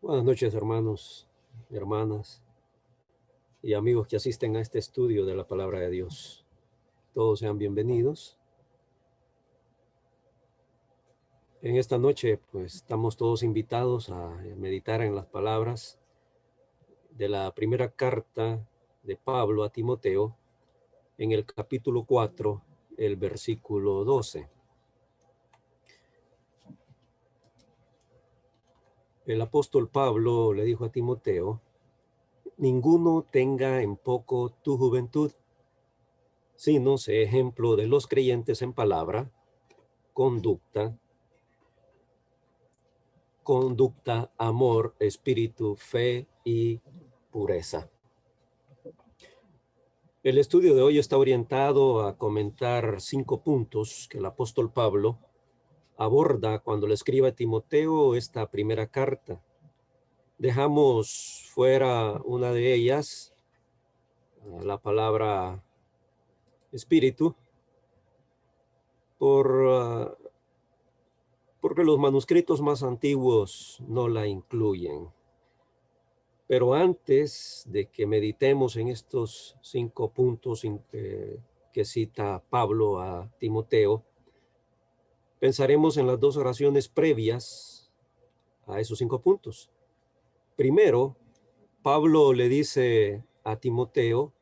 Buenas noches, hermanos, hermanas y amigos que asisten a este estudio de la palabra de Dios. Todos sean bienvenidos. En esta noche, pues, estamos todos invitados a meditar en las palabras de la primera carta de Pablo a Timoteo, en el capítulo 4, el versículo 12. El apóstol Pablo le dijo a Timoteo: ninguno tenga en poco tu juventud, sino sé ejemplo de los creyentes en palabra, conducta, amor, espíritu, fe y pureza. El estudio de hoy está orientado a comentar 5 puntos que el apóstol Pablo aborda cuando le escribe a Timoteo esta primera carta. Dejamos fuera una de ellas, la palabra espíritu, porque los manuscritos más antiguos no la incluyen. Pero antes de que meditemos en estos 5 puntos que cita Pablo a Timoteo, pensaremos en las 2 oraciones previas a esos 5 puntos. Primero, Pablo le dice a Timoteo: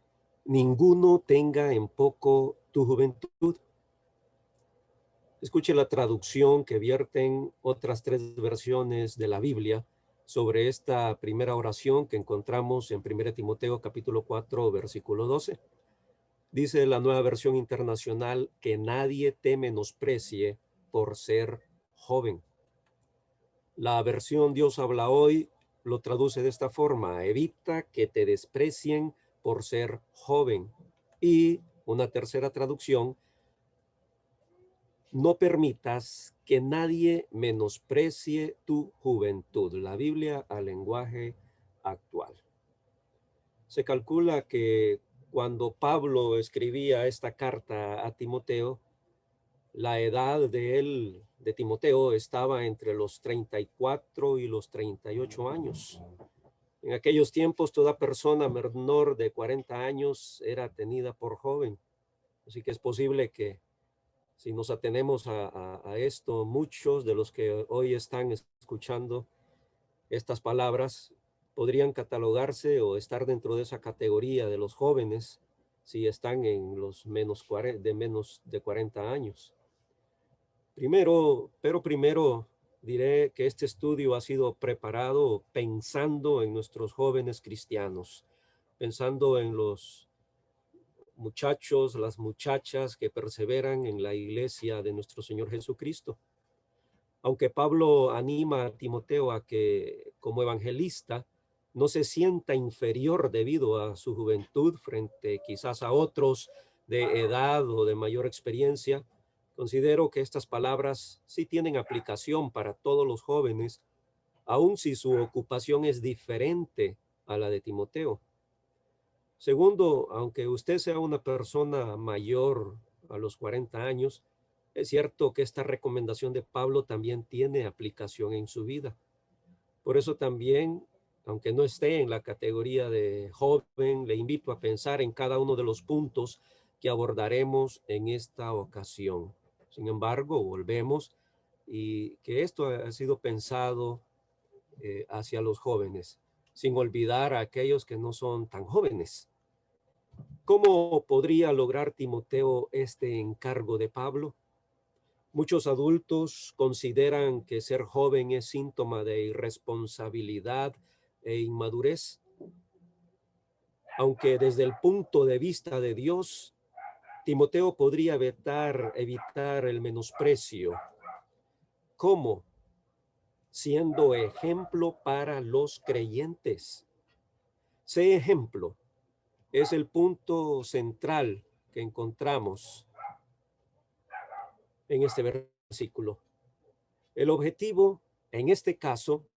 ninguno tenga en poco tu juventud. Escuche la traducción que vierten otras 3 versiones de la Biblia sobre esta primera oración que encontramos en 1 Timoteo capítulo 4, versículo 12. Dice la Nueva Versión Internacional que nadie te menosprecie por ser joven. La versión Dios habla hoy lo traduce de esta forma: evita que te desprecien por ser joven. Y una tercera traducción: no permitas que nadie menosprecie tu juventud. La Biblia al lenguaje actual. Se calcula que cuando Pablo escribía esta carta a Timoteo, la edad de Timoteo, estaba entre los 34 y los 38 años. En aquellos tiempos, toda persona menor de 40 años era tenida por joven. Así que es posible que, si nos atenemos a esto, muchos de los que hoy están escuchando estas palabras podrían catalogarse o estar dentro de esa categoría de los jóvenes si están en los menos de 40 años. Primero diré que este estudio ha sido preparado pensando en nuestros jóvenes cristianos, pensando en los muchachos, las muchachas que perseveran en la iglesia de nuestro Señor Jesucristo. Aunque Pablo anima a Timoteo a que, como evangelista, no se sienta inferior debido a su juventud frente quizás a otros de edad o de mayor experiencia, considero que estas palabras sí tienen aplicación para todos los jóvenes, aun si su ocupación es diferente a la de Timoteo. Segundo, aunque usted sea una persona mayor a los 40 años, es cierto que esta recomendación de Pablo también tiene aplicación en su vida. Por eso también, aunque no esté en la categoría de joven, le invito a pensar en cada uno de los puntos que abordaremos en esta ocasión. Sin embargo, volvemos y que esto ha sido pensado hacia los jóvenes, sin olvidar a aquellos que no son tan jóvenes. ¿Cómo podría lograr Timoteo este encargo de Pablo? Muchos adultos consideran que ser joven es síntoma de irresponsabilidad e inmadurez, aunque desde el punto de vista de Dios, Timoteo podría evitar el menosprecio. ¿Cómo? Siendo ejemplo para los creyentes. Sé ejemplo es el punto central que encontramos en este versículo. El objetivo, en este caso,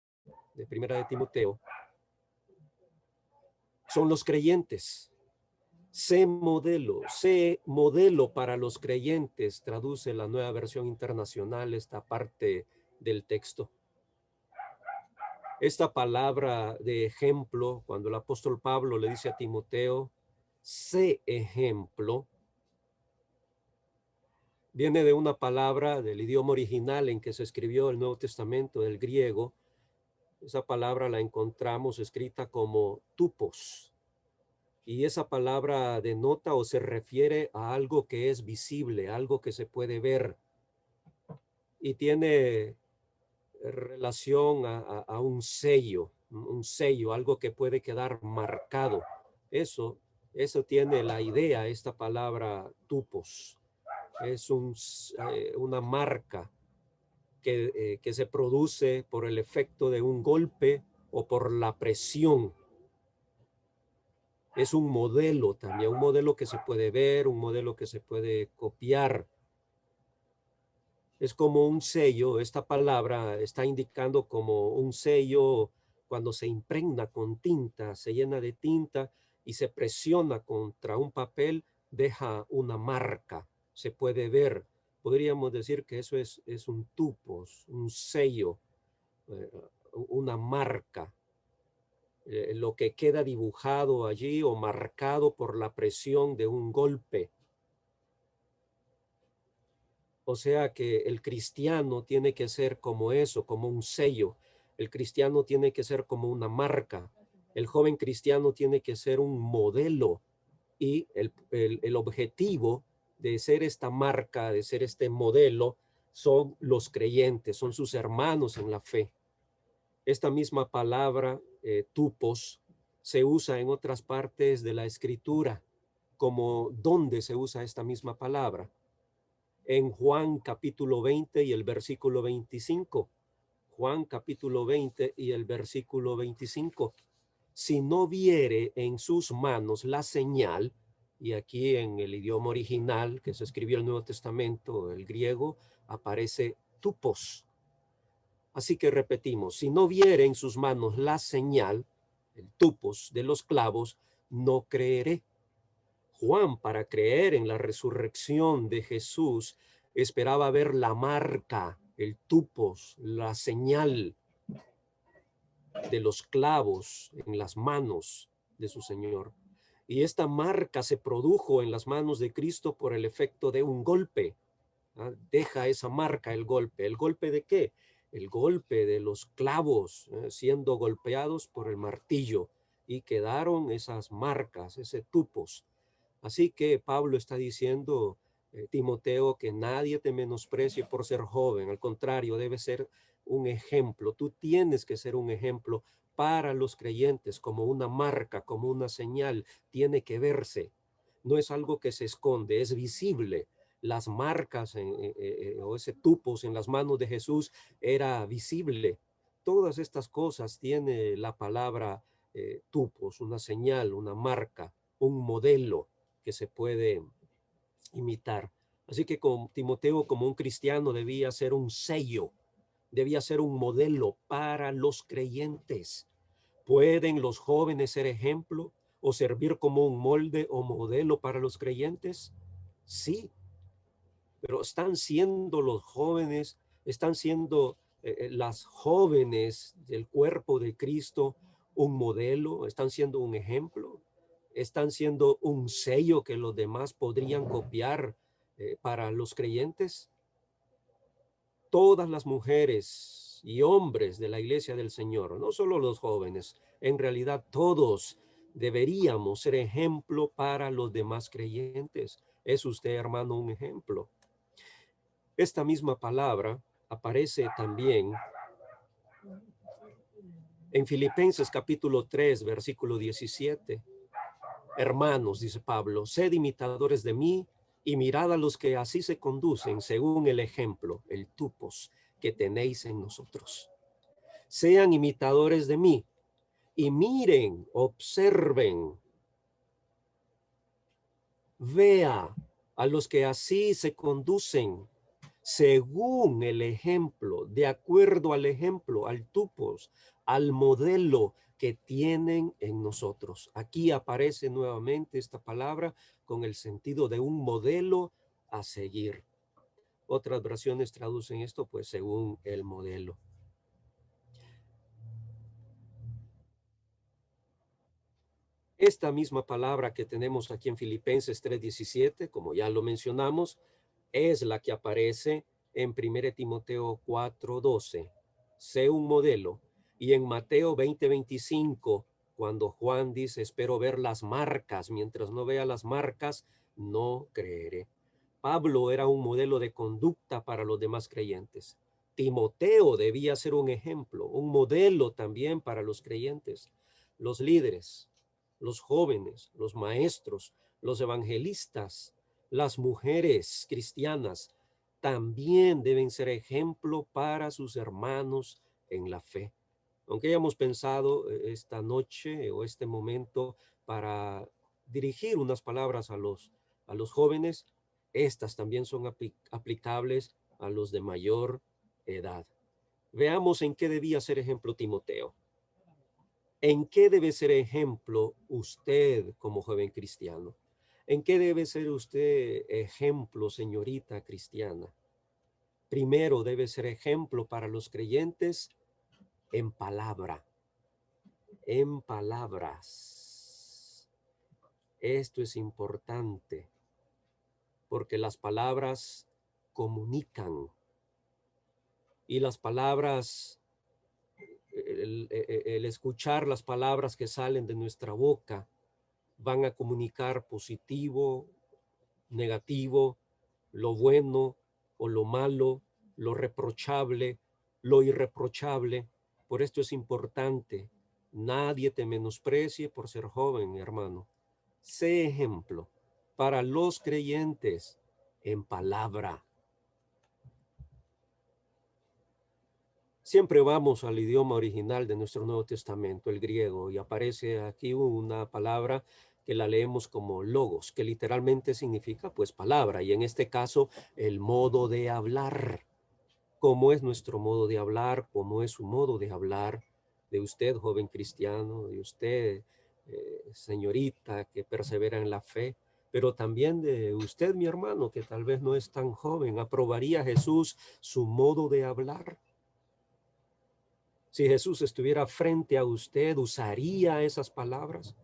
de Primera de Timoteo, son los creyentes. Sé modelo para los creyentes, traduce la Nueva Versión Internacional esta parte del texto. Esta palabra de ejemplo, cuando el apóstol Pablo le dice a Timoteo, sé ejemplo, viene de una palabra del idioma original en que se escribió el Nuevo Testamento, del griego. Esa palabra la encontramos escrita como tupos. Y esa palabra denota o se refiere a algo que es visible, algo que se puede ver. Y tiene relación a un sello, algo que puede quedar marcado. Eso, eso tiene la idea, esta palabra tupos. Es una marca que se produce por el efecto de un golpe o por la presión. Es un modelo también, un modelo que se puede ver, un modelo que se puede copiar. Es como un sello, esta palabra está indicando como un sello cuando se impregna con tinta, se llena de tinta y se presiona contra un papel, deja una marca, se puede ver. Podríamos decir que eso es un tupos, un sello, eh, una marca, lo que queda dibujado allí o marcado por la presión de un golpe. O sea que el cristiano tiene que ser como eso, como un sello. El cristiano tiene que ser como una marca. El joven cristiano tiene que ser un modelo y el objetivo de ser esta marca, de ser este modelo, son los creyentes, son sus hermanos en la fe. Esta misma palabra, tupos, se usa en otras partes de la escritura, como donde se usa esta misma palabra en Juan capítulo 20 y el versículo 25. Juan capítulo 20 y el versículo 25. Si no viere en sus manos la señal, y aquí en el idioma original que se escribió el Nuevo Testamento, el griego, aparece tupos. Así que repetimos, si no viere en sus manos la señal, el tupos de los clavos, no creeré. Juan, para creer en la resurrección de Jesús, esperaba ver la marca, el tupos, la señal de los clavos en las manos de su Señor. Y esta marca se produjo en las manos de Cristo por el efecto de un golpe. Deja esa marca el golpe. ¿El golpe de qué? El golpe de los clavos siendo golpeados por el martillo y quedaron esas marcas, ese tupos. Así que Pablo está diciendo, Timoteo, que nadie te menosprecie por ser joven. Al contrario, debe ser un ejemplo. Tú tienes que ser un ejemplo para los creyentes, como una marca, como una señal. Tiene que verse. No es algo que se esconde, es visible. Las marcas o ese tupos en las manos de Jesús era visible. Todas estas cosas tiene la palabra tupos, una señal, una marca, un modelo que se puede imitar. Así que con Timoteo, como un cristiano, debía ser un sello, debía ser un modelo para los creyentes. ¿Pueden los jóvenes ser ejemplo o servir como un molde o modelo para los creyentes? Sí, pero están siendo los jóvenes, están siendo las jóvenes del cuerpo de Cristo un modelo, están siendo un ejemplo, están siendo un sello que los demás podrían copiar para los creyentes. Todas las mujeres y hombres de la iglesia del Señor, no solo los jóvenes, en realidad todos deberíamos ser ejemplo para los demás creyentes. ¿Es usted, hermano, un ejemplo? Esta misma palabra aparece también en Filipenses capítulo 3, versículo 17. Hermanos, dice Pablo, sed imitadores de mí y mirad a los que así se conducen según el ejemplo, el tupos que tenéis en nosotros. Sean imitadores de mí y miren, observen, vea a los que así se conducen según el ejemplo, de acuerdo al ejemplo, al tupos, al modelo que tienen en nosotros. Aquí aparece nuevamente esta palabra con el sentido de un modelo a seguir. Otras versiones traducen esto pues según el modelo. Esta misma palabra que tenemos aquí en Filipenses 3:17, como ya lo mencionamos, es la que aparece en 1 Timoteo 4:12. Sé un modelo. Y en Mateo 20:25, cuando Juan dice, espero ver las marcas, mientras no vea las marcas, no creeré. Pablo era un modelo de conducta para los demás creyentes. Timoteo debía ser un ejemplo, un modelo también para los creyentes, los líderes, los jóvenes, los maestros, los evangelistas, las mujeres cristianas también deben ser ejemplo para sus hermanos en la fe. Aunque hayamos pensado esta noche o este momento para dirigir unas palabras a los jóvenes, estas también son aplicables a los de mayor edad. Veamos en qué debía ser ejemplo Timoteo. ¿En qué debe ser ejemplo usted como joven cristiano? ¿En qué debe ser usted ejemplo, señorita cristiana? Primero debe ser ejemplo para los creyentes en palabra, en palabras. Esto es importante porque las palabras comunican y las palabras, el escuchar las palabras que salen de nuestra boca van a comunicar positivo, negativo, lo bueno o lo malo, lo reprochable, lo irreprochable. Por esto es importante. Nadie te menosprecie por ser joven, hermano. Sé ejemplo para los creyentes en palabra. Siempre vamos al idioma original de nuestro Nuevo Testamento, el griego, y aparece aquí una palabra que la leemos como logos, que literalmente significa pues palabra, y en este caso el modo de hablar. ¿Cómo es nuestro modo de hablar? ¿Cómo es su modo de hablar? De usted, joven cristiano, de usted, señorita, que persevera en la fe, pero también de usted, mi hermano, que tal vez no es tan joven. ¿Aprobaría Jesús su modo de hablar? Si Jesús estuviera frente a usted, ¿usaría esas palabras?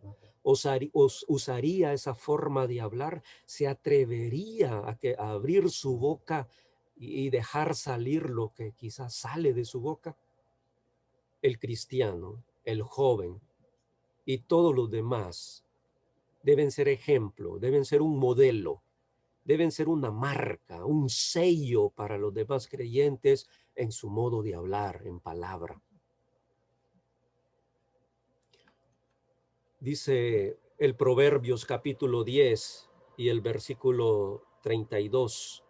¿Usaría esa forma de hablar? ¿Se atrevería a abrir su boca y dejar salir lo que quizás sale de su boca? El cristiano, el joven y todos los demás deben ser ejemplo, deben ser un modelo, deben ser una marca, un sello para los demás creyentes en su modo de hablar, en palabra. Dice el Proverbios capítulo 10 y el versículo 32.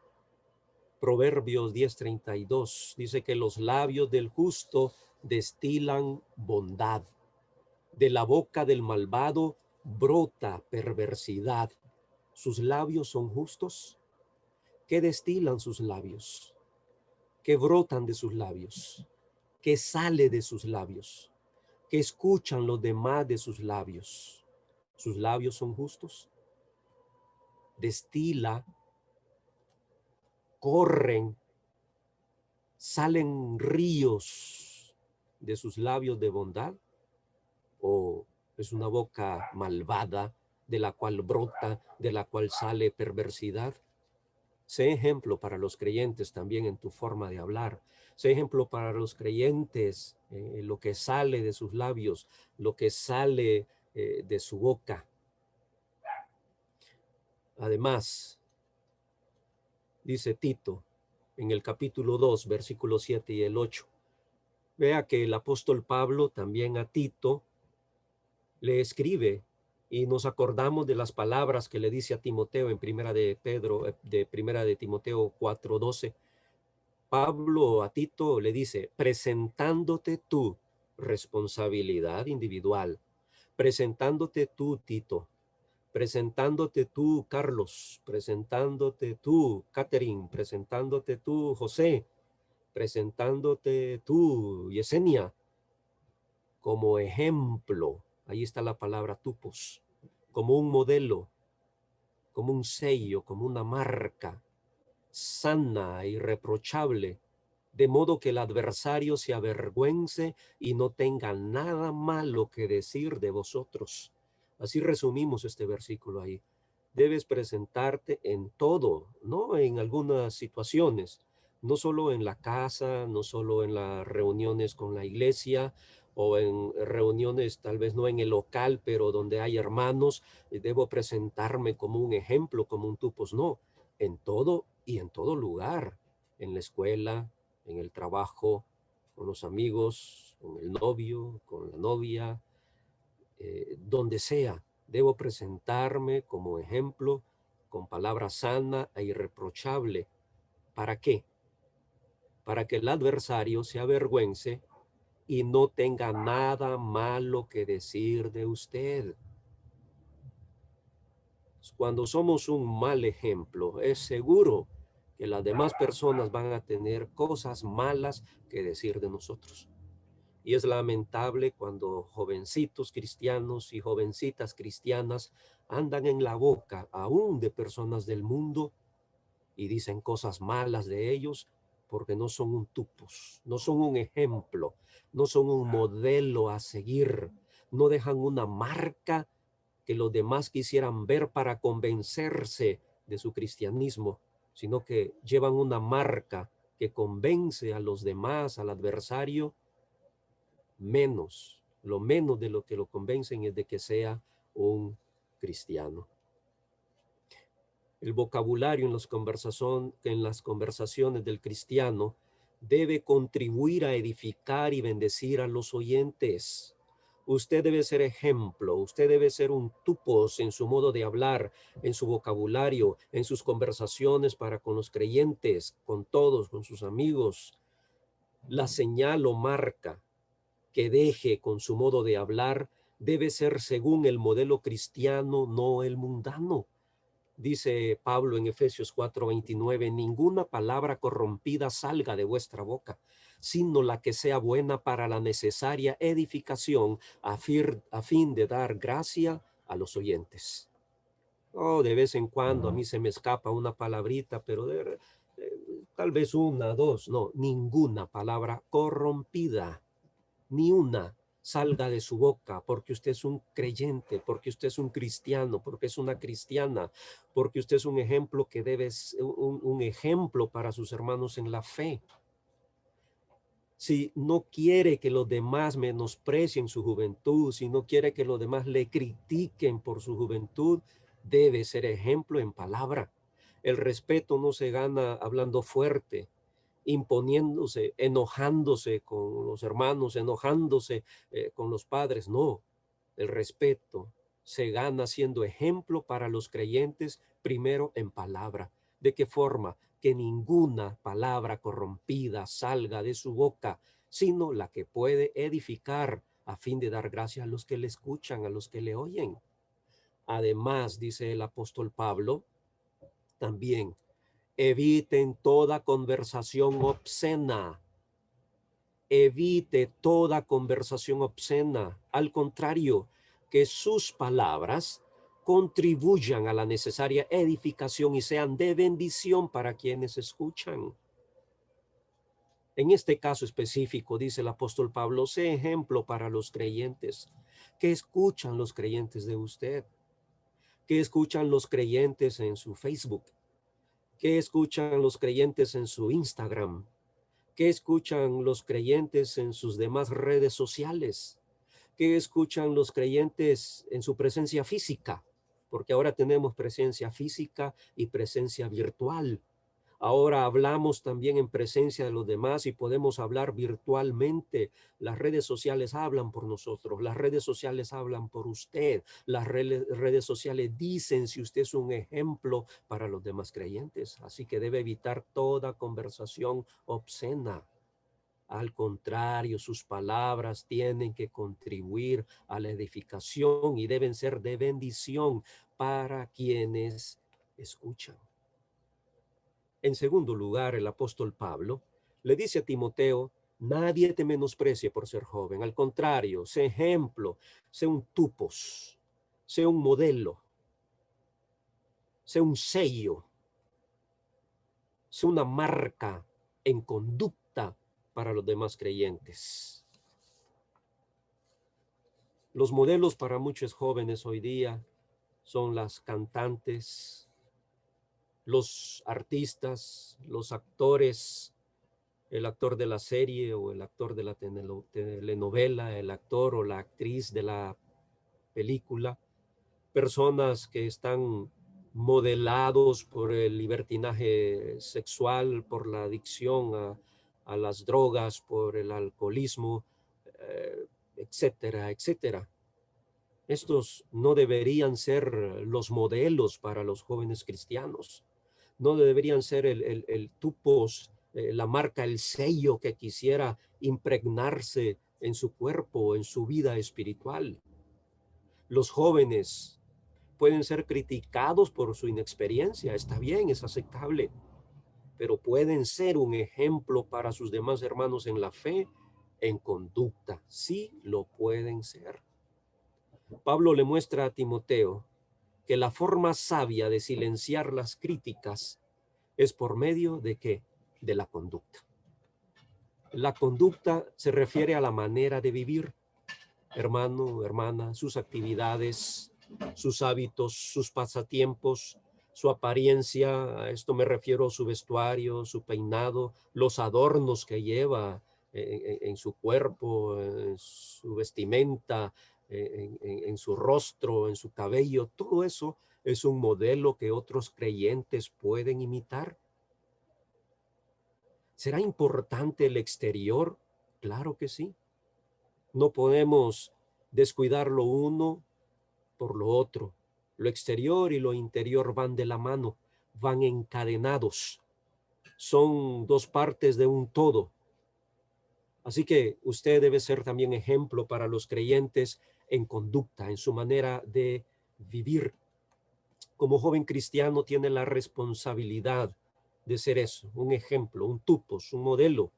Proverbios 10:32 dice que los labios del justo destilan bondad. De la boca del malvado brota perversidad. ¿Sus labios son justos? ¿Qué destilan sus labios? ¿Qué brotan de sus labios? ¿Qué sale de sus labios? ¿Qué escuchan los demás de sus labios? ¿Sus labios son justos? Destila, corren, salen ríos de sus labios de bondad, o es una boca malvada de la cual brota, de la cual sale perversidad. Sé ejemplo para los creyentes también en tu forma de hablar. Sé ejemplo para los creyentes en lo que sale de sus labios, lo que sale de su boca. Además, dice Tito en el capítulo 2, versículos 7 y el 8. Vea que el apóstol Pablo también a Tito le escribe y nos acordamos de las palabras que le dice a Timoteo en primera de Timoteo 4:12. Pablo a Tito le dice, presentándote tu responsabilidad individual, presentándote tú, Tito, presentándote tú, Carlos, presentándote tú, Catherine, presentándote tú, José, presentándote tú, Yesenia, como ejemplo. Ahí está la palabra tupos, como un modelo, como un sello, como una marca sana, irreprochable, de modo que el adversario se avergüence y no tenga nada malo que decir de vosotros. Así resumimos este versículo ahí. Debes presentarte en todo, no en algunas situaciones, no solo en la casa, no solo en las reuniones con la iglesia o en reuniones tal vez no en el local, pero donde hay hermanos, debo presentarme como un ejemplo, como un tupos, no, en todo y en todo lugar, en la escuela, en el trabajo, con los amigos, con el novio, con la novia, donde sea, debo presentarme como ejemplo con palabra sana e irreprochable. ¿Para qué? Para que el adversario se avergüence y no tenga nada malo que decir de usted. Cuando somos un mal ejemplo, es seguro que las demás personas van a tener cosas malas que decir de nosotros. Y es lamentable cuando jovencitos cristianos y jovencitas cristianas andan en la boca aún de personas del mundo y dicen cosas malas de ellos porque no son un tupos, no son un ejemplo, no son un modelo a seguir, no dejan una marca que los demás quisieran ver para convencerse de su cristianismo, sino que llevan una marca que convence a los demás, al adversario, menos, lo menos de lo que lo convencen es de que sea un cristiano. El vocabulario en las conversaciones del cristiano debe contribuir a edificar y bendecir a los oyentes. Usted debe ser ejemplo, usted debe ser un tupos en su modo de hablar, en su vocabulario, en sus conversaciones para con los creyentes, con todos, con sus amigos. La señal o marca que deje con su modo de hablar debe ser según el modelo cristiano, no el mundano. Dice Pablo en Efesios 4:29, ninguna palabra corrompida salga de vuestra boca, sino la que sea buena para la necesaria edificación a fin de dar gracia a los oyentes. Oh, de vez en cuando a mí se me escapa una palabrita, pero tal vez una, dos, no, ninguna palabra corrompida, ni una salga de su boca, porque usted es un creyente, porque usted es un cristiano, porque es una cristiana, porque usted es un ejemplo que debe ser un ejemplo para sus hermanos en la fe. Si no quiere que los demás menosprecien su juventud, si no quiere que los demás le critiquen por su juventud, debe ser ejemplo en palabra. El respeto no se gana hablando fuerte, imponiéndose, enojándose con los hermanos, enojándose con los padres. No, el respeto se gana siendo ejemplo para los creyentes, primero en palabra. ¿De qué forma? Que ninguna palabra corrompida salga de su boca, sino la que puede edificar a fin de dar gracia a los que le escuchan, a los que le oyen. Además, dice el apóstol Pablo, también eviten toda conversación obscena. Evite toda conversación obscena. Al contrario, que sus palabras contribuyan a la necesaria edificación y sean de bendición para quienes escuchan. En este caso específico, dice el apóstol Pablo, sé ejemplo para los creyentes. ¿Qué escuchan los creyentes de usted? ¿Qué escuchan los creyentes en su Facebook? ¿Qué escuchan los creyentes en su Instagram? ¿Qué escuchan los creyentes en sus demás redes sociales? ¿Qué escuchan los creyentes en su presencia física? Porque ahora tenemos presencia física y presencia virtual. Ahora hablamos también en presencia de los demás y podemos hablar virtualmente. Las redes sociales hablan por nosotros, las redes sociales hablan por usted, las redes sociales dicen si usted es un ejemplo para los demás creyentes. Así que debe evitar toda conversación obscena. Al contrario, sus palabras tienen que contribuir a la edificación y deben ser de bendición para quienes escuchan. En segundo lugar, el apóstol Pablo le dice a Timoteo, nadie te menosprecie por ser joven. Al contrario, sé ejemplo, sé un tupos, sé un modelo, sé un sello, sé una marca en conducta para los demás creyentes. Los modelos para muchos jóvenes hoy día son las cantantes, los artistas, los actores, el actor de la serie o el actor de la telenovela, el actor o la actriz de la película, personas que están modelados por el libertinaje sexual, por la adicción a las drogas, por el alcoholismo, etcétera, etcétera. Estos no deberían ser los modelos para los jóvenes cristianos. No deberían ser el tupos, la marca, el sello que quisiera impregnarse en su cuerpo, en su vida espiritual. Los jóvenes pueden ser criticados por su inexperiencia, está bien, es aceptable, pero pueden ser un ejemplo para sus demás hermanos en la fe, en conducta, sí lo pueden ser. Pablo le muestra a Timoteo que la forma sabia de silenciar las críticas es por medio de ¿qué? De la conducta. La conducta se refiere a la manera de vivir, hermano, hermana, sus actividades, sus hábitos, sus pasatiempos, su apariencia, a esto me refiero a su vestuario, su peinado, los adornos que lleva en su cuerpo, en su vestimenta, en su rostro, en su cabello, todo eso es un modelo que otros creyentes pueden imitar. ¿Será importante el exterior? Claro que sí. No podemos descuidar lo uno por lo otro. Lo exterior y lo interior van de la mano, van encadenados. Son dos partes de un todo. Así que usted debe ser también ejemplo para los creyentes en conducta, en su manera de vivir. Como joven cristiano tiene la responsabilidad de ser eso, un ejemplo, un tupos, un modelo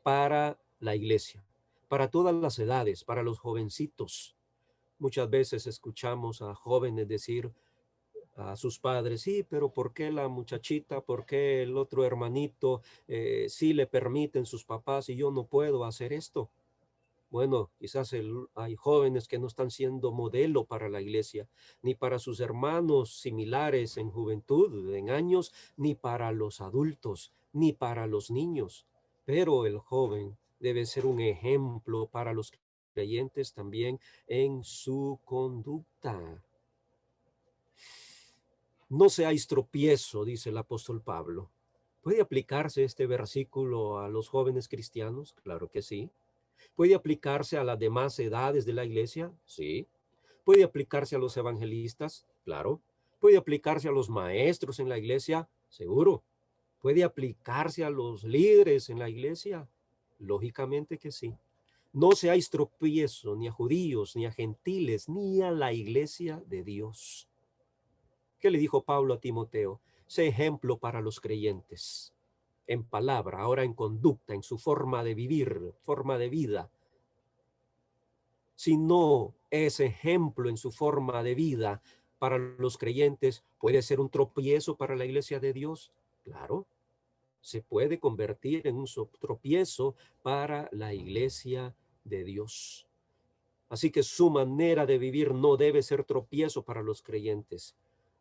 para la iglesia, para todas las edades, para los jovencitos. Muchas veces escuchamos a jóvenes decir a sus padres, sí, pero ¿por qué la muchachita, por qué el otro hermanito sí le permiten sus papás y yo no puedo hacer esto? Bueno, quizás hay jóvenes que no están siendo modelo para la iglesia, ni para sus hermanos similares en juventud, en años, ni para los adultos, ni para los niños. Pero el joven debe ser un ejemplo para los creyentes también en su conducta. No seáis tropiezo, dice el apóstol Pablo. ¿Puede aplicarse este versículo a los jóvenes cristianos? Claro que sí. ¿Puede aplicarse a las demás edades de la iglesia? Sí. ¿Puede aplicarse a los evangelistas? Claro. ¿Puede aplicarse a los maestros en la iglesia? Seguro. ¿Puede aplicarse a los líderes en la iglesia? Lógicamente que sí. No seáis tropiezo ni a judíos, ni a gentiles, ni a la iglesia de Dios. ¿Qué le dijo Pablo a Timoteo? Sé ejemplo para los creyentes, en palabra, ahora en conducta, en su forma de vivir, forma de vida. Si no es ejemplo en su forma de vida para los creyentes, ¿puede ser un tropiezo para la iglesia de Dios? Claro, se puede convertir en un tropiezo para la iglesia de Dios. Así que su manera de vivir no debe ser tropiezo para los creyentes.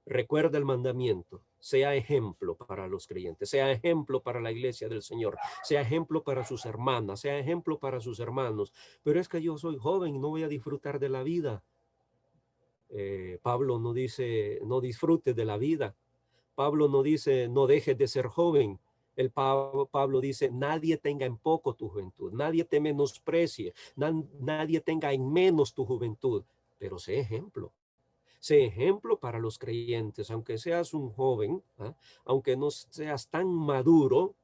Recuerda el mandamiento, sea ejemplo para los creyentes, sea ejemplo para la iglesia del Señor, sea ejemplo para sus hermanas, sea ejemplo para sus hermanos. Pero es que yo soy joven y no voy a disfrutar de la vida. Pablo no dice, no disfrutes de la vida. Pablo no dice, no dejes de ser joven. Pablo dice, nadie tenga en poco tu juventud, nadie te menosprecie, nadie tenga en menos tu juventud, pero sé ejemplo. Sé ejemplo para los creyentes, aunque seas un joven, ¿ah? Aunque no seas tan maduro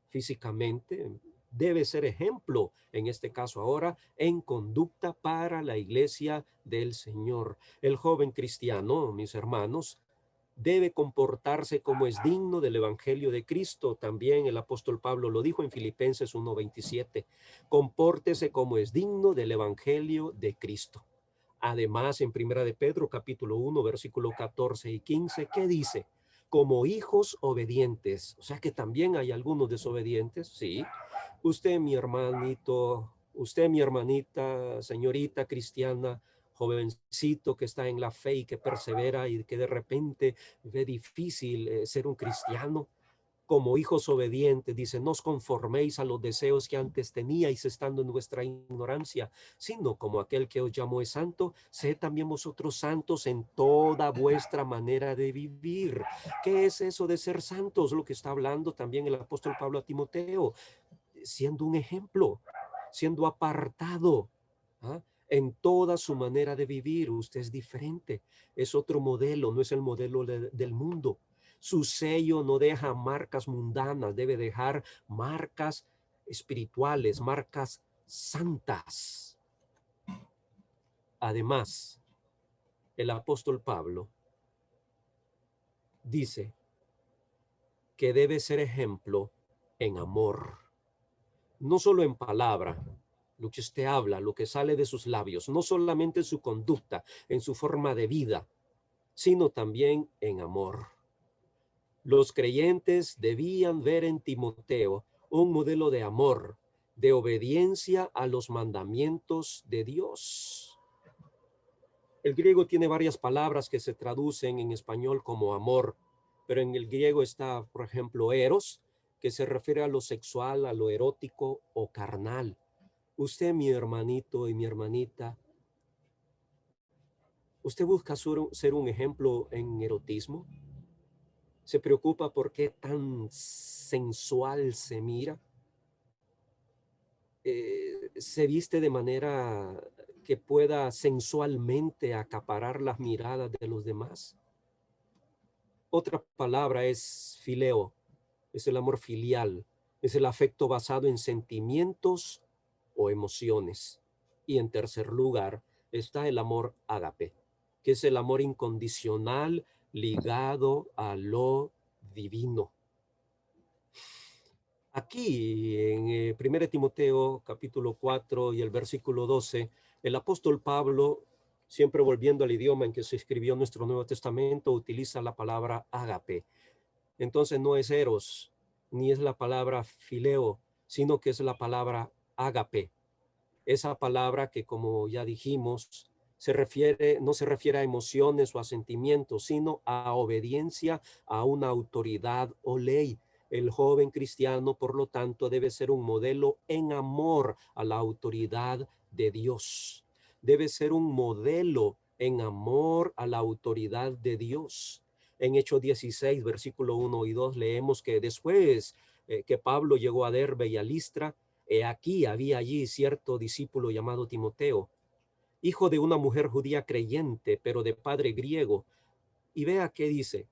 físicamente, debe ser ejemplo, en este caso ahora, en conducta para la iglesia del Señor. El joven cristiano, mis hermanos, debe comportarse como es digno del Evangelio de Cristo. También el apóstol Pablo lo dijo en Filipenses 1:27. Compórtese como es digno del Evangelio de Cristo. Además, en Primera de Pedro, capítulo 1, versículo 14 y 15, ¿qué dice? Como hijos obedientes. O sea que también hay algunos desobedientes, sí. Usted, mi hermanito, Usted, mi hermanita, señorita cristiana, jovencito que está en la fe y que persevera y que de repente ve difícil ser un cristiano, como hijos obedientes, dice, no os conforméis a los deseos que antes teníais estando en vuestra ignorancia, sino como aquel que os llamó es santo, sed también vosotros santos en toda vuestra manera de vivir. ¿Qué es eso de ser santos? Lo que está hablando también el apóstol Pablo a Timoteo, siendo un ejemplo, siendo apartado, ¿ah? En toda su manera de vivir. Usted es diferente, es otro modelo, no es el modelo del mundo. Su sello no deja marcas mundanas, debe dejar marcas espirituales, marcas santas. Además, el apóstol Pablo dice que debe ser ejemplo en amor, no solo en palabra, lo que usted habla, lo que sale de sus labios, no solamente en su conducta, en su forma de vida, sino también en amor. Los creyentes debían ver en Timoteo un modelo de amor, de obediencia a los mandamientos de Dios. El griego tiene varias palabras que se traducen en español como amor, pero en el griego está, por ejemplo, eros, que se refiere a lo sexual, a lo erótico o carnal. Usted, mi hermanito y mi hermanita, ¿usted busca ser un ejemplo en erotismo? ¿Se preocupa por qué tan sensual se mira? ¿Se viste de manera que pueda sensualmente acaparar las miradas de los demás? Otra palabra es fileo, es el amor filial, es el afecto basado en sentimientos o emociones. Y en tercer lugar está el amor ágape, que es el amor incondicional ligado a lo divino. Aquí en 1 Timoteo capítulo 4 y el versículo 12, el apóstol Pablo, siempre volviendo al idioma en que se escribió nuestro Nuevo Testamento, utiliza la palabra ágape. Entonces no es eros, ni es la palabra fileo, sino que es la palabra ágape. Esa palabra que, como ya dijimos, no se refiere a emociones o a sentimientos, sino a obediencia a una autoridad o ley. El joven cristiano, por lo tanto, debe ser un modelo en amor a la autoridad de Dios. Debe ser un modelo en amor a la autoridad de Dios. En Hechos 16, versículo 1 y 2, leemos que después que Pablo llegó a Derbe y a Listra, aquí había allí cierto discípulo llamado Timoteo, hijo de una mujer judía creyente, pero de padre griego. Y vea qué dice.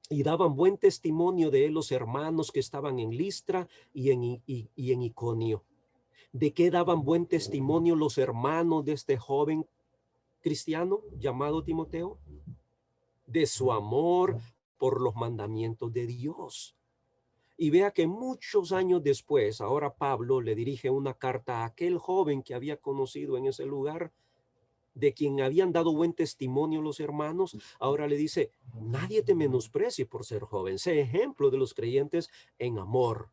Y daban buen testimonio de él los hermanos que estaban en Listra y en Iconio. ¿De qué daban buen testimonio los hermanos de este joven cristiano llamado Timoteo? De su amor por los mandamientos de Dios. Y vea que muchos años después, ahora Pablo le dirige una carta a aquel joven que había conocido en ese lugar, de quien habían dado buen testimonio los hermanos. Ahora le dice, nadie te menosprecie por ser joven, sé ejemplo de los creyentes en amor.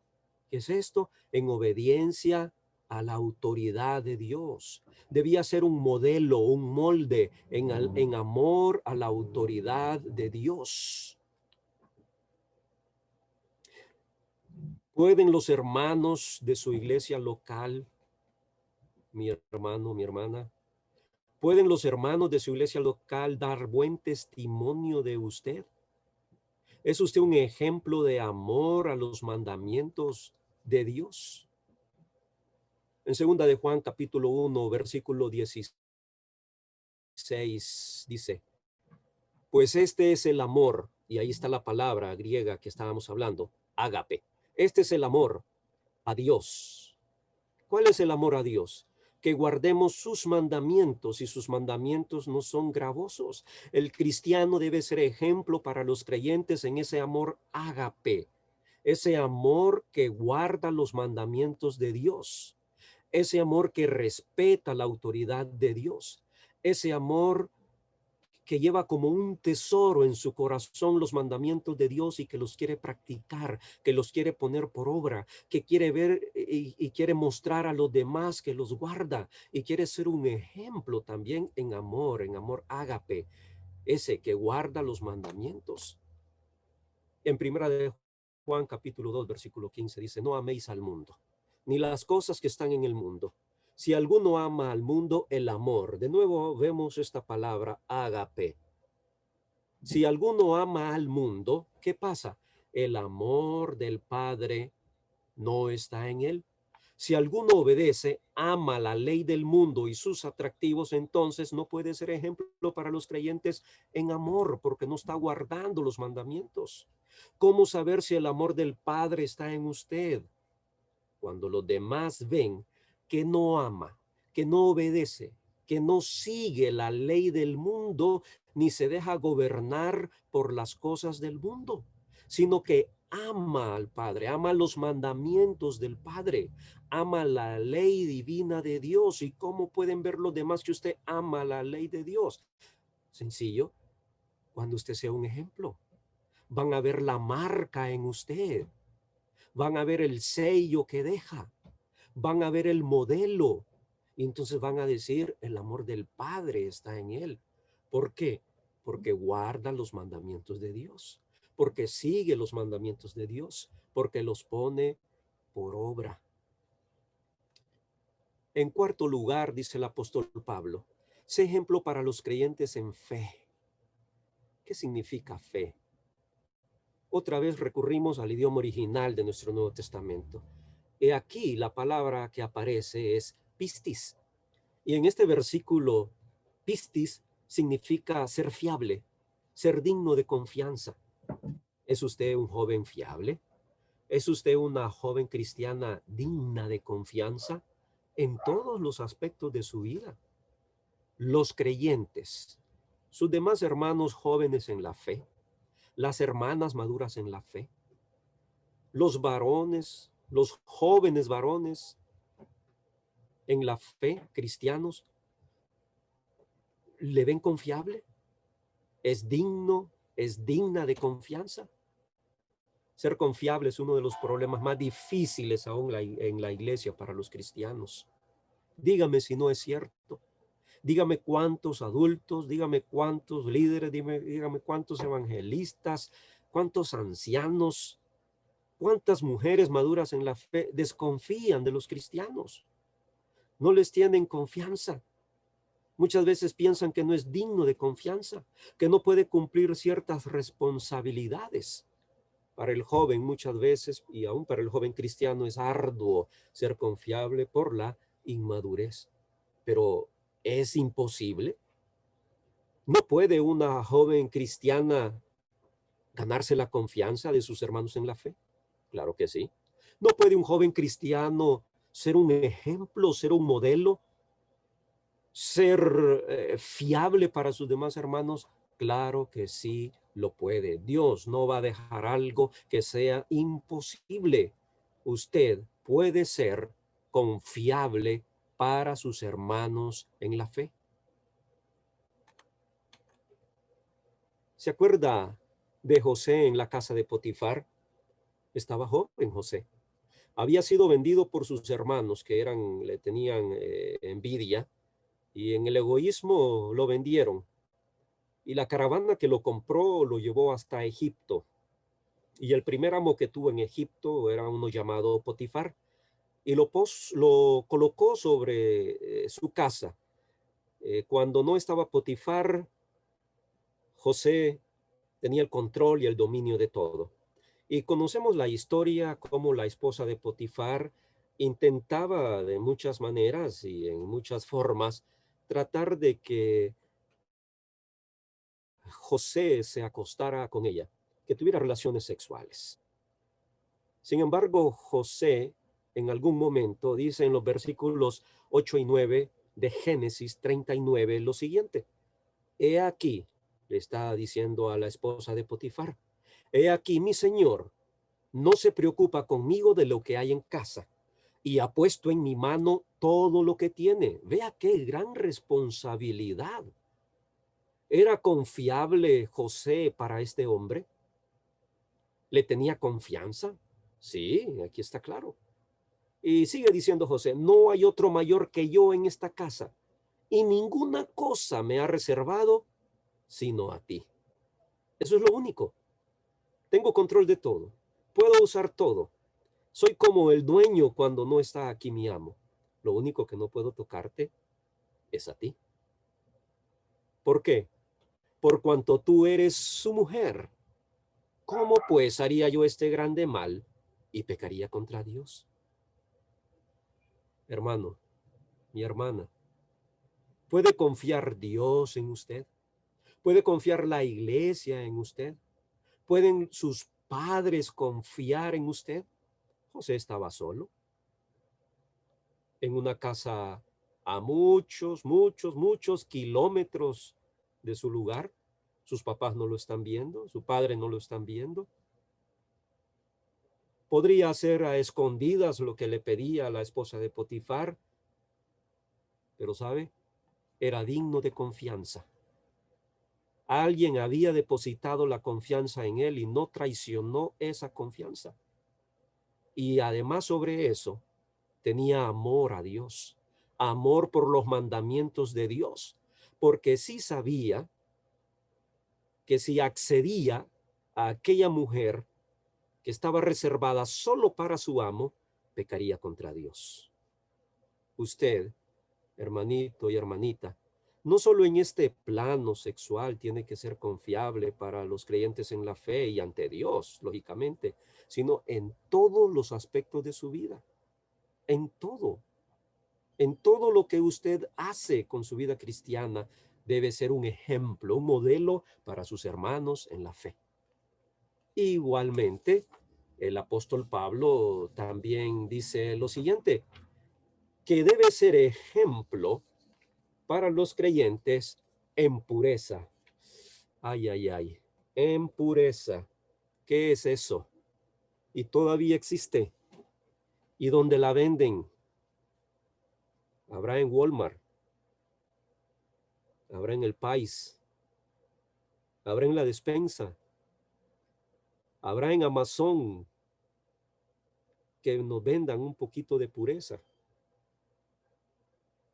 ¿Qué es esto? En obediencia a la autoridad de Dios. Debía ser un modelo, un molde en amor a la autoridad de Dios. ¿Pueden los hermanos de su iglesia local, mi hermano, mi hermana, pueden los hermanos de su iglesia local dar buen testimonio de usted? ¿Es usted un ejemplo de amor a los mandamientos de Dios? En segunda de Juan capítulo 1, versículo 16 dice, pues este es el amor, y ahí está la palabra griega que estábamos hablando, ágape. Este es el amor a Dios. ¿Cuál es el amor a Dios? Que guardemos sus mandamientos, y sus mandamientos no son gravosos. El cristiano debe ser ejemplo para los creyentes en ese amor ágape, ese amor que guarda los mandamientos de Dios, ese amor que respeta la autoridad de Dios, ese amor que lleva como un tesoro en su corazón los mandamientos de Dios y que los quiere practicar, que los quiere poner por obra, que quiere ver y quiere mostrar a los demás que los guarda y quiere ser un ejemplo también en amor ágape, ese que guarda los mandamientos. En primera de Juan capítulo 2 versículo 15 dice, no améis al mundo, ni las cosas que están en el mundo. Si alguno ama al mundo, el amor. De nuevo vemos esta palabra ágape. Si alguno ama al mundo, ¿qué pasa? El amor del Padre no está en él. Si alguno obedece, ama la ley del mundo y sus atractivos, entonces no puede ser ejemplo para los creyentes en amor, porque no está guardando los mandamientos. ¿Cómo saber si el amor del Padre está en usted? Cuando los demás ven que no ama, que no obedece, que no sigue la ley del mundo, ni se deja gobernar por las cosas del mundo, sino que ama al Padre, ama los mandamientos del Padre, ama la ley divina de Dios. ¿Y cómo pueden ver los demás que usted ama la ley de Dios? Sencillo, cuando usted sea un ejemplo. Van a ver la marca en usted, van a ver el sello que deja, van a ver el modelo y entonces van a decir, el amor del Padre está en él. ¿Por qué? Porque guarda los mandamientos de Dios, porque sigue los mandamientos de Dios, porque los pone por obra. En cuarto lugar, dice el apóstol Pablo, sé ejemplo para los creyentes en fe. ¿Qué significa fe? Otra vez recurrimos al idioma original de nuestro Nuevo Testamento. He aquí la palabra que aparece es pistis. Y en este versículo, pistis significa ser fiable, ser digno de confianza. ¿Es usted un joven fiable? ¿Es usted una joven cristiana digna de confianza en todos los aspectos de su vida? Los creyentes, sus demás hermanos jóvenes en la fe, las hermanas maduras en la fe, los varones, los jóvenes varones en la fe, cristianos, ¿le ven confiable? ¿Es digno, es digna de confianza? Ser confiable es uno de los problemas más difíciles aún en la iglesia para los cristianos. Dígame si no es cierto. Dígame cuántos adultos, dígame cuántos líderes, dígame cuántos evangelistas, cuántos ancianos, cuántas mujeres maduras en la fe desconfían de los cristianos. No les tienen confianza. Muchas veces piensan que no es digno de confianza, que no puede cumplir ciertas responsabilidades. Para el joven muchas veces, y aún para el joven cristiano, es arduo ser confiable por la inmadurez. Pero ¿es imposible? ¿No puede una joven cristiana ganarse la confianza de sus hermanos en la fe? Claro que sí. ¿No puede un joven cristiano ser un ejemplo, ser un modelo, ser fiable para sus demás hermanos? Claro que sí lo puede. Dios no va a dejar algo que sea imposible. Usted puede ser confiable para sus hermanos en la fe. ¿Se acuerda de José en la casa de Potifar? Estaba joven José. Había sido vendido por sus hermanos que le tenían envidia y en el egoísmo lo vendieron. Y la caravana que lo compró lo llevó hasta Egipto. Y el primer amo que tuvo en Egipto era uno llamado Potifar. Y lo colocó sobre su casa. Cuando no estaba Potifar, José tenía el control y el dominio de todo. Y conocemos la historia como la esposa de Potifar intentaba de muchas maneras y en muchas formas tratar de que José se acostara con ella, que tuviera relaciones sexuales. Sin embargo, José en algún momento dice en los versículos 8 y 9 de Génesis 39 lo siguiente: he aquí, le está diciendo a la esposa de Potifar, he aquí mi señor no se preocupa conmigo de lo que hay en casa y ha puesto en mi mano todo lo que tiene. Vea qué gran responsabilidad. ¿Era confiable José para este hombre? ¿Le tenía confianza? Sí, aquí está claro. Y sigue diciendo José, no hay otro mayor que yo en esta casa, y ninguna cosa me ha reservado sino a ti. Eso es lo único. Tengo control de todo. Puedo usar todo. Soy como el dueño cuando no está aquí mi amo. Lo único que no puedo tocarte es a ti. ¿Por qué? Por cuanto tú eres su mujer. ¿Cómo pues haría yo este grande mal y pecaría contra Dios? Hermano, mi hermana, ¿puede confiar Dios en usted? ¿Puede confiar la iglesia en usted? ¿Pueden sus padres confiar en usted? José estaba solo en una casa a muchos kilómetros de su lugar. Sus papás no lo están viendo, su padre no lo están viendo. Podría hacer a escondidas lo que le pedía a la esposa de Potifar, pero ¿sabe? Era digno de confianza. Alguien había depositado la confianza en él y no traicionó esa confianza. Y además sobre eso, tenía amor a Dios, amor por los mandamientos de Dios, porque sí sabía que si accedía a aquella mujer que estaba reservada solo para su amo, pecaría contra Dios. Usted, hermanito y hermanita, no solo en este plano sexual tiene que ser confiable para los creyentes en la fe y ante Dios, lógicamente, sino en todos los aspectos de su vida, en todo. En todo lo que usted hace con su vida cristiana, debe ser un ejemplo, un modelo para sus hermanos en la fe. Igualmente, el apóstol Pablo también dice lo siguiente, que debe ser ejemplo para los creyentes en pureza. Ay, ay, ay, en pureza. ¿Qué es eso? Y todavía existe. ¿Y dónde la venden? Habrá en Walmart, habrá en el País, habrá en la despensa, habrá en Amazon que nos vendan un poquito de pureza.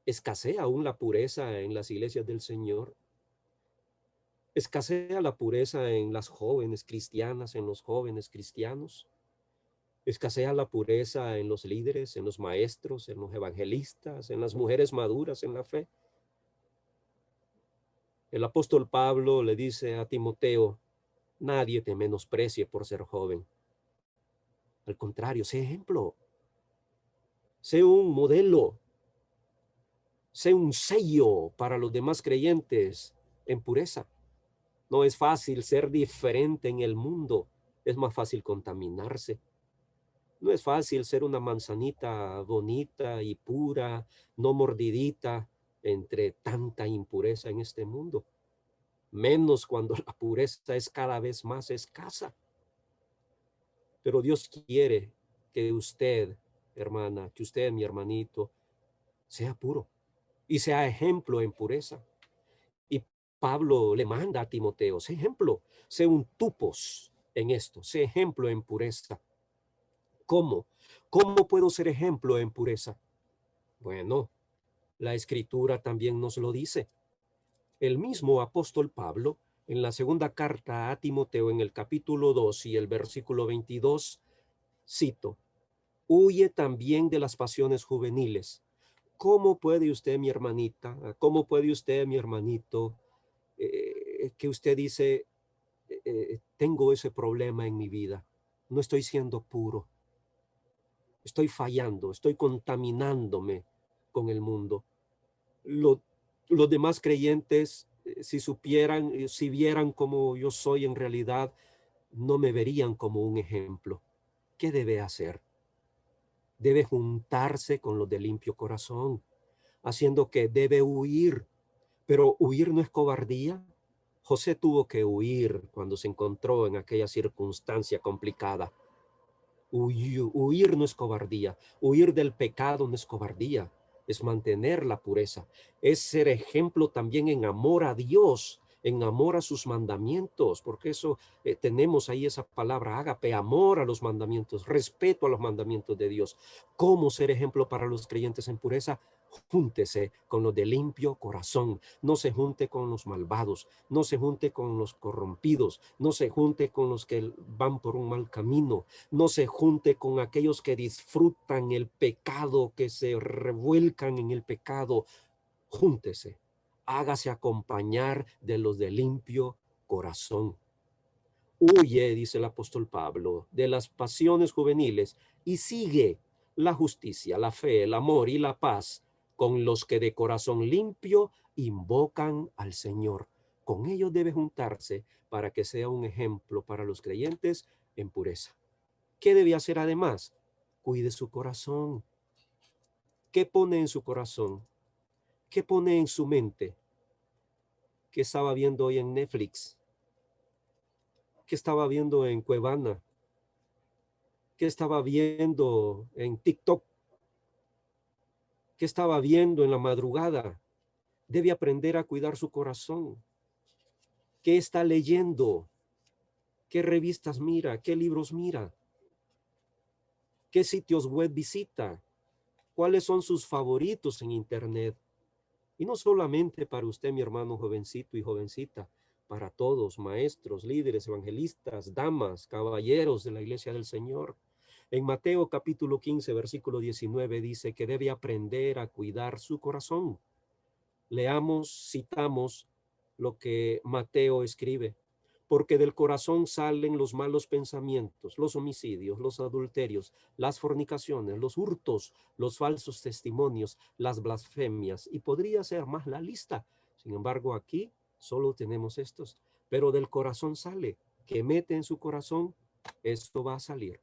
Escasea aún la pureza en las iglesias del Señor. Escasea la pureza en las jóvenes cristianas, en los jóvenes cristianos. Escasea la pureza en los líderes, en los maestros, en los evangelistas, en las mujeres maduras en la fe. El apóstol Pablo le dice a Timoteo, nadie te menosprecie por ser joven. Al contrario, sé ejemplo, sé un modelo, sé un sello para los demás creyentes en pureza. No es fácil ser diferente en el mundo, es más fácil contaminarse. No es fácil ser una manzanita bonita y pura, no mordidita entre tanta impureza en este mundo. Menos cuando la pureza es cada vez más escasa. Pero Dios quiere que usted, hermana, que usted, mi hermanito, sea puro y sea ejemplo en pureza. Y Pablo le manda a Timoteo, sé ejemplo, sé un tupos en esto, sé ejemplo en pureza. ¿Cómo? ¿Cómo puedo ser ejemplo en pureza? Bueno, la escritura también nos lo dice. El mismo apóstol Pablo, en la segunda carta a Timoteo, en el capítulo 2 y el versículo 22, cito, huye también de las pasiones juveniles. ¿Cómo puede usted, mi hermanita, cómo puede usted, mi hermanito, que usted dice, tengo ese problema en mi vida, no estoy siendo puro, estoy fallando, estoy contaminándome con el mundo? Lo, los demás creyentes, si supieran, si vieran cómo yo soy en realidad, no me verían como un ejemplo. ¿Qué debe hacer? Debe juntarse con los de limpio corazón, haciendo que debe huir. Pero huir no es cobardía. José tuvo que huir cuando se encontró en aquella circunstancia complicada. Huir no es cobardía. Huir del pecado no es cobardía. Es mantener la pureza. Es ser ejemplo también en amor a Dios en amor a sus mandamientos, porque eso tenemos ahí esa palabra ágape, amor a los mandamientos, respeto a los mandamientos de Dios. ¿Cómo ser ejemplo para los creyentes en pureza? Júntese con los de limpio corazón, no se junte con los malvados, no se junte con los corrompidos, no se junte con los que van por un mal camino, no se junte con aquellos que disfrutan el pecado, que se revuelcan en el pecado. Júntese, hágase acompañar de los de limpio corazón. Huye, dice el apóstol Pablo, de las pasiones juveniles y sigue la justicia, la fe, el amor y la paz con los que de corazón limpio invocan al Señor. Con ellos debe juntarse para que sea un ejemplo para los creyentes en pureza. ¿Qué debe hacer además? Cuide su corazón. ¿Qué pone en su corazón? ¿Qué pone en su mente? ¿Qué estaba viendo hoy en Netflix? ¿Qué estaba viendo en Cuevana? ¿Qué estaba viendo en TikTok? ¿Qué estaba viendo en la madrugada? Debe aprender a cuidar su corazón. ¿Qué está leyendo? ¿Qué revistas mira? ¿Qué libros mira? ¿Qué sitios web visita? ¿Cuáles son sus favoritos en Internet? Y no solamente para usted, mi hermano jovencito y jovencita, para todos, maestros, líderes, evangelistas, damas, caballeros de la iglesia del Señor. En Mateo capítulo 15, versículo 19 dice que debe aprender a cuidar su corazón. Leamos, citamos lo que Mateo escribe. Porque del corazón salen los malos pensamientos, los homicidios, los adulterios, las fornicaciones, los hurtos, los falsos testimonios, las blasfemias, y podría ser más la lista. Sin embargo, aquí solo tenemos estos. Pero del corazón sale, que mete en su corazón, esto va a salir.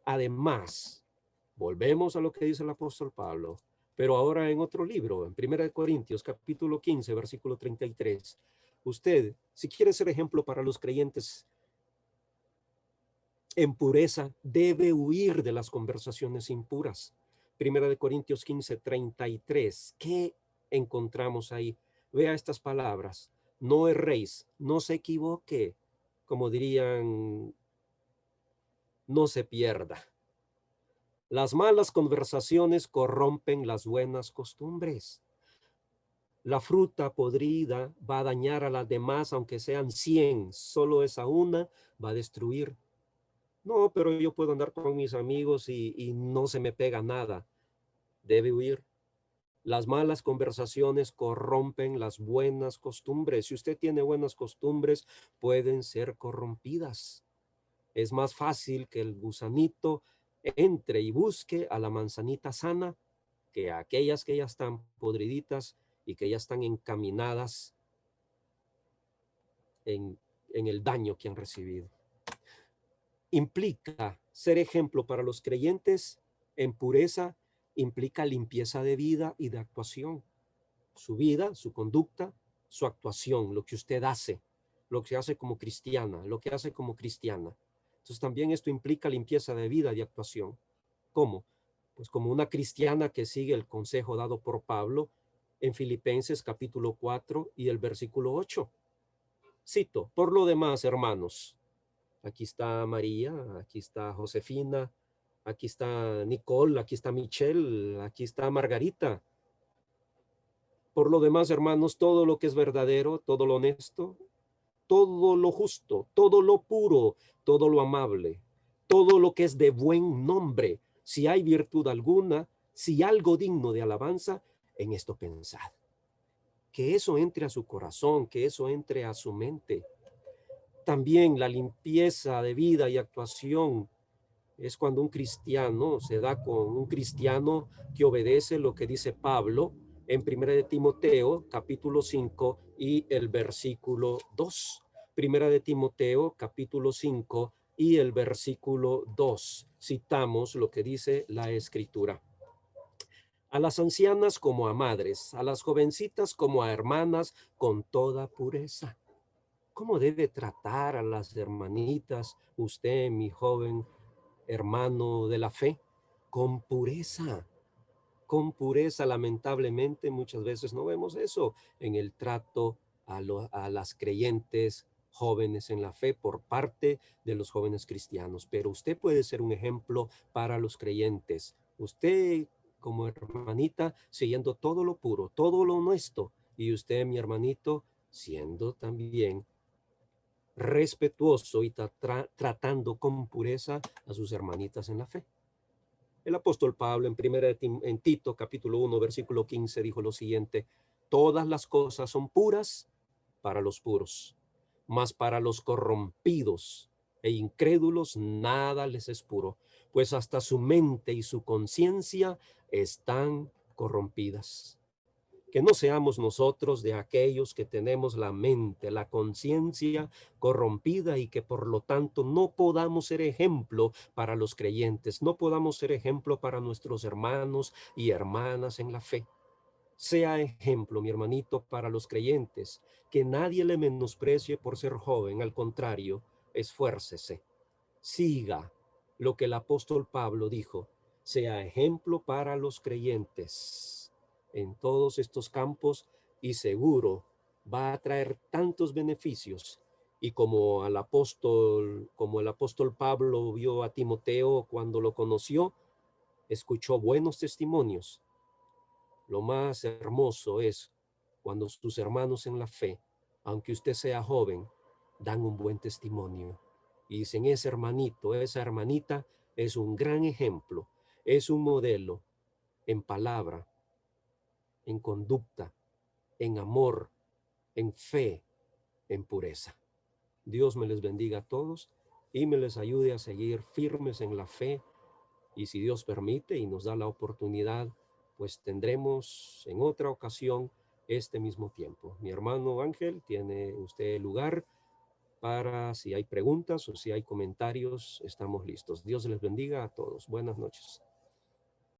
Además, volvemos a lo que dice el apóstol Pablo, pero ahora en otro libro, en 1 Corintios capítulo 15, versículo 33. Usted, si quiere ser ejemplo para los creyentes en pureza, debe huir de las conversaciones impuras. 1 Corintios 15, 33. ¿Qué encontramos ahí? Vea estas palabras. No erréis, no se equivoque, como dirían, no se pierda. Las malas conversaciones corrompen las buenas costumbres. La fruta podrida va a dañar a las demás, aunque sean 100, solo esa una va a destruir. No, pero yo puedo andar con mis amigos y no se me pega nada. Debe huir. Las malas conversaciones corrompen las buenas costumbres. Si usted tiene buenas costumbres, pueden ser corrompidas. Es más fácil que el gusanito entre y busque a la manzanita sana que a aquellas que ya están podriditas y que ya están encaminadas en el daño que han recibido. Implica ser ejemplo para los creyentes en pureza, implica limpieza de vida y de actuación. Su vida, su conducta, su actuación, lo que usted hace, lo que hace como cristiana, lo que hace como cristiana. Entonces también esto implica limpieza de vida y de actuación. ¿Cómo? Pues como una cristiana que sigue el consejo dado por Pablo en Filipenses capítulo 4 y el versículo 8. Cito, por lo demás, hermanos, aquí está María, aquí está Josefina, aquí está Nicole, aquí está Michelle, aquí está Margarita. Por lo demás, hermanos, todo lo que es verdadero, todo lo honesto, todo lo justo, todo lo puro, todo lo amable, todo lo que es de buen nombre, si hay virtud alguna, si algo digno de alabanza, en esto pensad. Que eso entre a su corazón, que eso entre a su mente. También la limpieza de vida y actuación es cuando un cristiano se da con un cristiano que obedece lo que dice Pablo en 1 de Timoteo, capítulo 5 y el versículo 2. Primera de Timoteo, capítulo 5 y el versículo 2. Citamos lo que dice la Escritura. A las ancianas como a madres, a las jovencitas como a hermanas, con toda pureza. ¿Cómo debe tratar a las hermanitas, usted, mi joven hermano de la fe? Con pureza. Con pureza, lamentablemente, muchas veces no vemos eso en el trato a las creyentes jóvenes en la fe por parte de los jóvenes cristianos. Pero usted puede ser un ejemplo para los creyentes. Usted como hermanita siguiendo todo lo puro, todo lo honesto. Y usted, mi hermanito, siendo también respetuoso y tratando con pureza a sus hermanitas en la fe. El apóstol Pablo en Tito capítulo 1 versículo 15 dijo lo siguiente: todas las cosas son puras para los puros, mas para los corrompidos e incrédulos nada les es puro, pues hasta su mente y su conciencia están corrompidas. Que no seamos nosotros de aquellos que tenemos la mente, la conciencia corrompida y que por lo tanto no podamos ser ejemplo para los creyentes, no podamos ser ejemplo para nuestros hermanos y hermanas en la fe. Sea ejemplo, mi hermanito, para los creyentes, que nadie le menosprecie por ser joven, al contrario, esfuércese, siga lo que el apóstol Pablo dijo, sea ejemplo para los creyentes en todos estos campos y seguro va a traer tantos beneficios. Y como el apóstol Pablo vio a Timoteo cuando lo conoció, escuchó buenos testimonios. Lo más hermoso es cuando sus hermanos en la fe, aunque usted sea joven, dan un buen testimonio. Y dicen, ese hermanito, esa hermanita es un gran ejemplo, es un modelo en palabra, en conducta, en amor, en fe, en pureza. Dios me les bendiga a todos y me les ayude a seguir firmes en la fe. Y si Dios permite y nos da la oportunidad, pues tendremos en otra ocasión este mismo tiempo. Mi hermano Ángel, tiene usted lugar para si hay preguntas o si hay comentarios, estamos listos. Dios les bendiga a todos. Buenas noches.